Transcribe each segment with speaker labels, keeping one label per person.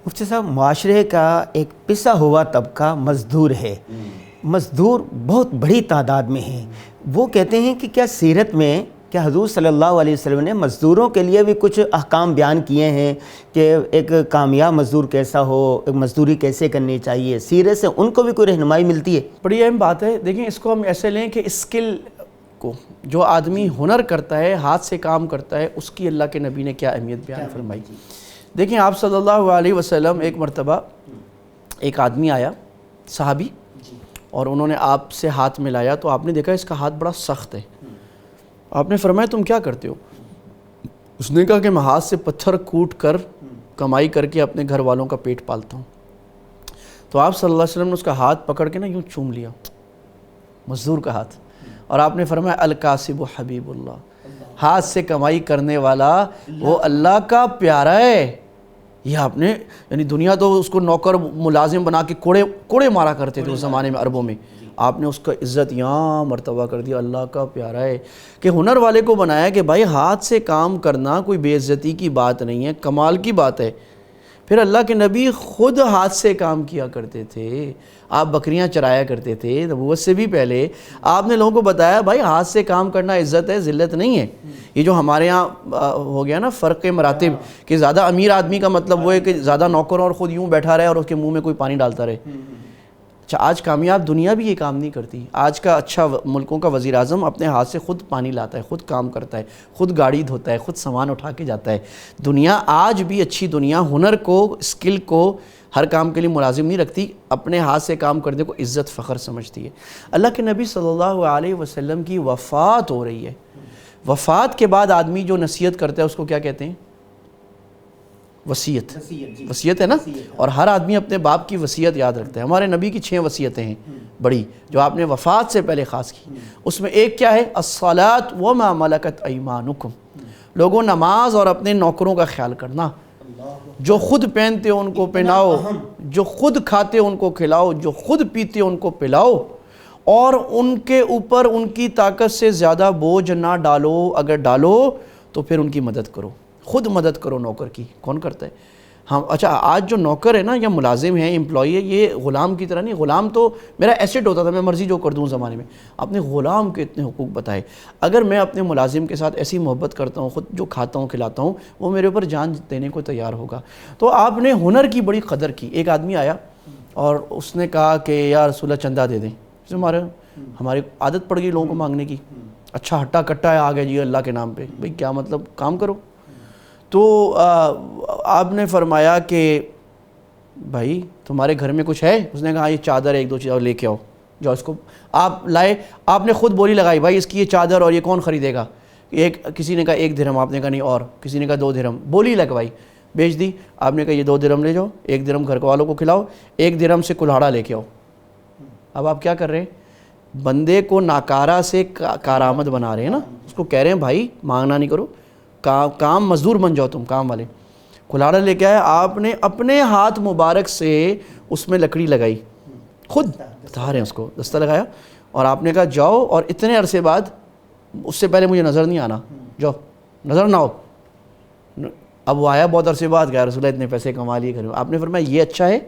Speaker 1: مفتی صاحب، معاشرے کا ایک پسا ہوا طبقہ مزدور ہے، مزدور بہت بڑی تعداد میں ہیں۔ وہ کہتے ہیں کہ کیا سیرت میں کیا حضور صلی اللہ علیہ وسلم نے مزدوروں کے لیے بھی کچھ احکام بیان کیے ہیں کہ ایک کامیاب مزدور کیسا ہو، ایک مزدوری کیسے کرنی چاہیے؟ سیرت سے ان کو بھی کوئی رہنمائی ملتی ہے؟
Speaker 2: بڑی اہم بات ہے۔ دیکھیں، اس کو ہم ایسے لیں کہ اسکل کو جو آدمی ہنر کرتا ہے، ہاتھ سے کام کرتا ہے، اس کی اللہ کے نبی نے کیا اہمیت بیان فرمائی۔ دیکھیں، آپ صلی اللہ علیہ وسلم ایک مرتبہ ایک آدمی آیا، صحابی، اور انہوں نے آپ سے ہاتھ ملایا تو آپ نے دیکھا اس کا ہاتھ بڑا سخت ہے۔ آپ نے فرمایا تم کیا کرتے ہو؟ اس نے کہا کہ میں ہاتھ سے پتھر کوٹ کر کمائی کر کے اپنے گھر والوں کا پیٹ پالتا ہوں۔ تو آپ صلی اللہ علیہ وسلم نے اس کا ہاتھ پکڑ کے یوں چوم لیا، مزدور کا ہاتھ، اور آپ نے فرمایا الکاسب حبیب اللہ، ہاتھ سے کمائی کرنے والا وہ اللہ کا پیارا ہے۔ یہ آپ نے، یعنی دنیا تو اس کو نوکر ملازم بنا کے کوڑے مارا کرتے تھے اس زمانے میں، عربوں میں۔ آپ نے اس کا عزت یہاں مرتبہ کر دیا، اللہ کا پیارا ہے، کہ ہنر والے کو بنایا کہ بھائی ہاتھ سے کام کرنا کوئی بے عزتی کی بات نہیں ہے، کمال کی بات ہے۔ پھر اللہ کے نبی خود ہاتھ سے کام کیا کرتے تھے، آپ بکریاں چرایا کرتے تھے، نبوت سے بھی پہلے آپ نے لوگوں کو بتایا بھائی ہاتھ سے کام کرنا عزت ہے، ذلت نہیں ہے۔ یہ جو ہمارے ہاں ہو گیا نا فرق مراتب، کہ زیادہ امیر آدمی کا مطلب وہ ہے کہ زیادہ نوکروں اور خود یوں بیٹھا رہے اور اس کے منہ میں کوئی پانی ڈالتا رہے۔ اچھا، آج کامیاب دنیا بھی یہ کام نہیں کرتی۔ آج کا اچھا ملکوں کا وزیر اعظم اپنے ہاتھ سے خود پانی لاتا ہے، خود کام کرتا ہے، خود گاڑی دھوتا ہے، خود سامان اٹھا کے جاتا ہے۔ دنیا آج بھی اچھی دنیا ہنر کو، اسکل کو ہر کام کے لیے ملازم نہیں رکھتی، اپنے ہاتھ سے کام کرنے کو عزت فخر سمجھتی ہے۔ اللہ کے نبی صلی اللہ علیہ وسلم کی وفات ہو رہی ہے۔ وفات کے بعد آدمی جو نصیحت کرتا ہے اس کو کیا کہتے ہیں؟ وصیت۔ وصیت ہے نا؟ اور ہر آدمی اپنے باپ کی وصیت یاد رکھتا ہے۔ ہمارے نبی کی 6 وصیتیں ہیں بڑی، جو آپ نے وفات سے پہلے خاص کی۔ اس میں ایک کیا ہے؟ الصلاۃ وما ملکت ایمانکم، لوگوں نماز اور اپنے نوکروں کا خیال کرنا، جو خود پہنتے ہو ان کو پہناؤ، جو خود کھاتے ہو ان کو کھلاؤ، جو خود پیتے ہو ان کو پلاؤ، اور ان کے اوپر ان کی طاقت سے زیادہ بوجھ نہ ڈالو، اگر ڈالو تو پھر ان کی مدد کرو، خود مدد کرو نوکر کی۔ کون کرتا ہے؟ ہم اچھا، آج جو نوکر ہے نا یا ملازم ہے، امپلائی ہے، یہ غلام کی طرح نہیں۔ غلام تو میرا ایسٹ ہوتا تھا، میں مرضی جو کر دوں زمانے میں۔ اپنے غلام کے اتنے حقوق بتائے۔ اگر میں اپنے ملازم کے ساتھ ایسی محبت کرتا ہوں، خود جو کھاتا ہوں کھلاتا ہوں، وہ میرے اوپر جان دینے کو تیار ہوگا۔ تو آپ نے ہنر کی بڑی قدر کی۔ ایک آدمی آیا اور اس نے کہا کہ یا رسول اللہ چندہ دے دیں۔ ہماری عادت پڑ گئی لوگوں کو مانگنے کی۔ اچھا ہٹا کٹا ہے، آ گیا جی اللہ کے نام پہ۔ بھئی کیا مطلب؟ کام کرو۔ تو آپ نے فرمایا کہ بھائی تمہارے گھر میں کچھ ہے؟ اس نے کہا یہ چادر ہے، 1-2 چیزیں لے کے آؤ۔ جو اس کو آپ لائے، آپ نے خود بولی لگائی بھائی اس کی یہ چادر اور یہ کون خریدے گا؟ کسی نے کہا 1 درہم، آپ نے کہا نہیں، اور کسی نے کہا 2 درہم، بولی لگوائی، بیچ دی۔ آپ نے کہا یہ 2 درہم لے جاؤ، 1 درہم گھر والوں کو کھلاؤ، 1 درہم سے کلہاڑا لے کے آؤ۔ اب آپ کیا کر رہے ہیں؟ بندے کو ناکارہ سے کارآمد بنا رہے ہیں نا۔ اس کو کہہ رہے ہیں بھائی مانگنا نہیں کرو، کام مزدور بن جاؤ تم، کام والے۔ کلہاڑا لے کے آئے، آپ نے اپنے ہاتھ مبارک سے اس میں لکڑی لگائی، خود بتا رہے ہیں اس کو دستہ لگایا، اور آپ نے کہا جاؤ، اور اتنے عرصے بعد، اس سے پہلے مجھے نظر نہیں آنا، جاؤ نظر نہ ہو۔ اب وہ آیا بہت عرصے بعد، کہا رسول اللہ اتنے پیسے کما لیے گھر میں۔ آپ نے فرمایا یہ اچھا ہے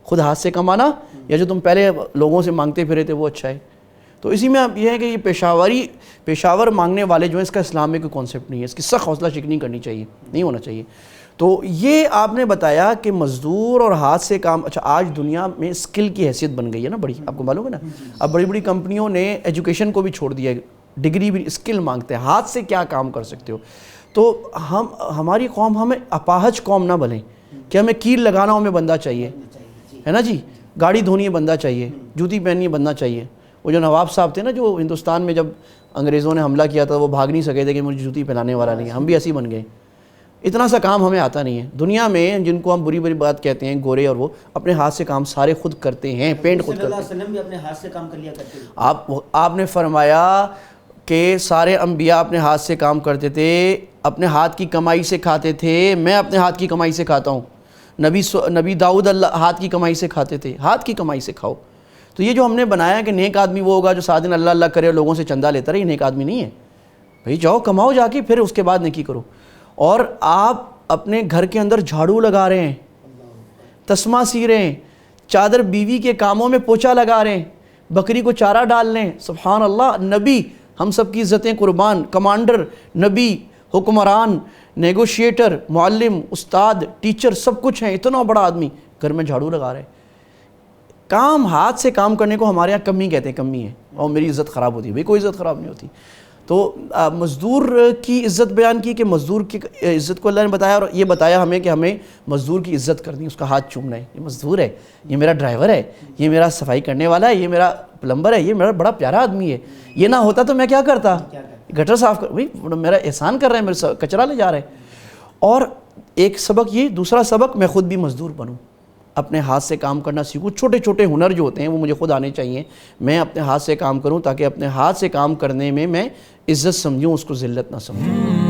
Speaker 2: خود ہاتھ سے کمانا، یا جو تم پہلے لوگوں سے مانگتے پھرے تھے وہ اچھا ہے؟ تو اسی میں اب یہ ہے کہ یہ پیشاور مانگنے والے جو ہیں، اس کا اسلام میں کوئی کانسیپٹ نہیں ہے، اس کی سخت حوصلہ شکنی کرنی چاہیے، نہیں ہونا چاہیے۔ تو یہ آپ نے بتایا کہ مزدور اور ہاتھ سے کام۔ اچھا، آج دنیا میں اسکل کی حیثیت بن گئی ہے نا بڑی، آپ کو معلوم ہے نا؟ اب بڑی بڑی کمپنیوں نے ایجوکیشن کو بھی چھوڑ دیا ہے، ڈگری بھی، اسکل مانگتے ہیں، ہاتھ سے کیا کام کر سکتے ہو۔ تو ہماری قوم، ہمیں اپاہج قوم نہ بنیں کہ ہمیں کیل لگانا ہو، ہمیں بندہ چاہیے، ہے نا جی، گاڑی دھونی ہے بندہ چاہیے، جوتی پہننی ہے بندہ چاہیے۔ وہ جو نواب صاحب تھے نا، جو ہندوستان میں جب انگریزوں نے حملہ کیا تھا، وہ بھاگ نہیں سکے تھے کہ مجھے جوتی پہنانے والا نہیں ہے، ہم بھی ایسے بن گئے۔ اتنا سا کام ہمیں آتا نہیں ہے۔ دنیا میں جن کو ہم بری بری بات کہتے ہیں گورے، اور وہ اپنے ہاتھ سے کام سارے خود کرتے ہیں، پینٹ خود کرتے ہیں۔
Speaker 1: صلی اللہ علیہ وسلم بھی اپنے ہاتھ سے کام کر لیا کرتے ہیں۔
Speaker 2: آپ نے فرمایا کہ سارے انبیاء اپنے ہاتھ سے کام کرتے تھے، اپنے ہاتھ کی کمائی سے کھاتے تھے، میں اپنے ہاتھ کی کمائی سے کھاتا ہوں۔ نبی داؤد ہاتھ کی کمائی سے کھاتے تھے، ہاتھ کی کمائی سے کھاؤ۔ تو یہ جو ہم نے بنایا کہ نیک آدمی وہ ہوگا جو سارے دن اللہ اللہ کرے اور لوگوں سے چندہ لیتا رہے، یہ نیک آدمی نہیں ہے۔ بھئی جاؤ کماؤ جا کے، پھر اس کے بعد نیکی کرو۔ اور آپ اپنے گھر کے اندر جھاڑو لگا رہے ہیں، تسمہ سی رہے ہیں، چادر بیوی کے کاموں میں پوچھا لگا رہے ہیں، بکری کو چارہ ڈال لیں، سبحان اللہ، نبی ہم سب کی عزتیں قربان، کمانڈر، نبی، حکمران، نیگوشیٹر، معلم، استاد، ٹیچر، سب کچھ ہیں، اتنا بڑا آدمی گھر میں جھاڑو لگا رہے ہیں۔ کام ہاتھ سے کام کرنے کو ہمارے یہاں کمی کہتے ہیں، کمی ہے، اور میری عزت خراب ہوتی ہے، بھئی کوئی عزت خراب نہیں ہوتی۔ تو مزدور کی عزت بیان کی کہ مزدور کی عزت کو اللہ نے بتایا، اور یہ بتایا ہمیں کہ ہمیں مزدور کی عزت کرنی ہے، اس کا ہاتھ چومنا ہے، یہ مزدور ہے، یہ میرا ڈرائیور ہے، یہ میرا صفائی کرنے والا ہے، یہ میرا پلمبر ہے، یہ میرا بڑا پیارا آدمی ہے، یہ نہ ہوتا تو میں کیا کرتا، گٹر صاف کر، بھئی میرا احسان کر رہے ہیں، میرا کچرا لے جا رہے ہیں۔ اور ایک سبق یہ، دوسرا سبق میں خود بھی مزدور بنوں، اپنے ہاتھ سے کام کرنا سیکھوں، چھوٹے چھوٹے ہنر جو ہوتے ہیں وہ مجھے خود آنے چاہیے، میں اپنے ہاتھ سے کام کروں تاکہ اپنے ہاتھ سے کام کرنے میں عزت سمجھوں، اس کو ذلت نہ سمجھوں۔